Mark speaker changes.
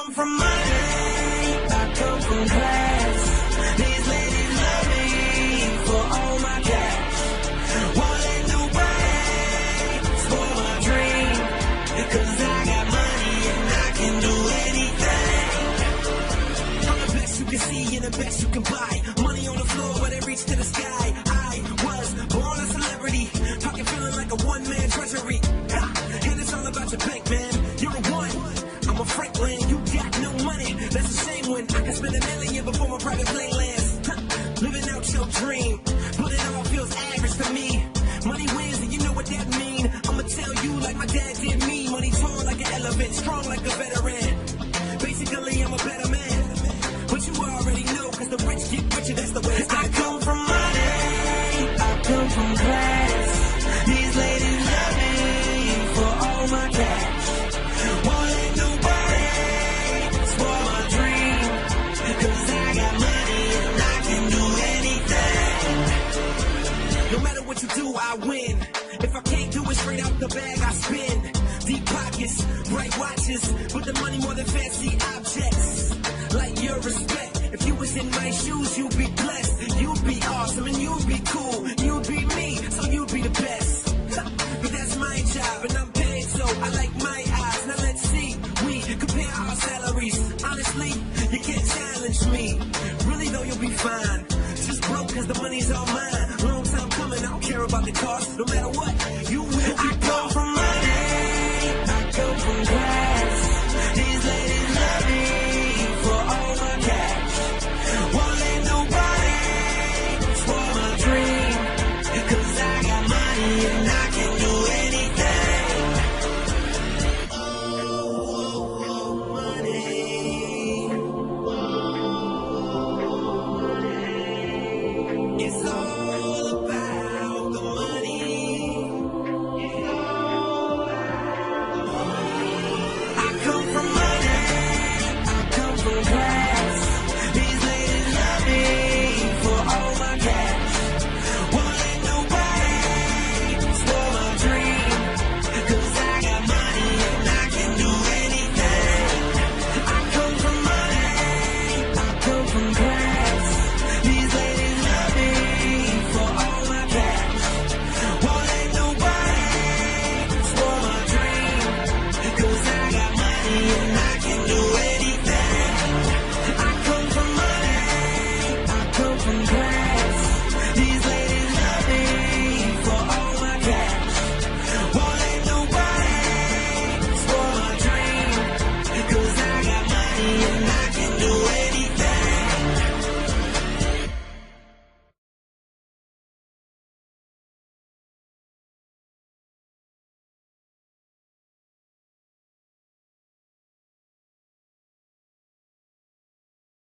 Speaker 1: come from money, I come from class. These ladies love me for all my cash. Won't let nobody spoil my dream, because I got money and I can do anything. I'm the best you can see and the best you can buy. Money on the floor, but it reached to the sky. I was born a celebrity, pocket feeling like a one-man treasury. And it's all about your bank, man. You're a one, I'm a Franklin. You got no money, that's a shame when I can spend $1 million before my private plane lands. Living out your dream, but it all feels average to me. Money wins and you know what that mean. I'ma tell you like my dad did me. Money tall like an elephant, strong like a veteran. Basically I'm a better man, but you already know, cause the rich get richer, that's the way it's gotta go. I come from money, I come from class. These ladies love me for all my cash. Won't let nobody spoil my dream, cause I got money and I can do anything. No matter what you do, I win. If I can't do it straight out the bag, I spin. Deep pockets, bright watches, but the money more than fancy objects. Like your respect, if you was in my shoes, you'd be blessed. You'd be awesome and you'd be cool. You'd be me, so you'd be the best. But that's my job and I'm paid, so I like my odds. Now let's see, we compare our salaries. Honestly, you can't challenge me. Really though, you'll be fine. Just broke cause the money's all mine. Long time coming, I don't care about the cost. No matter what,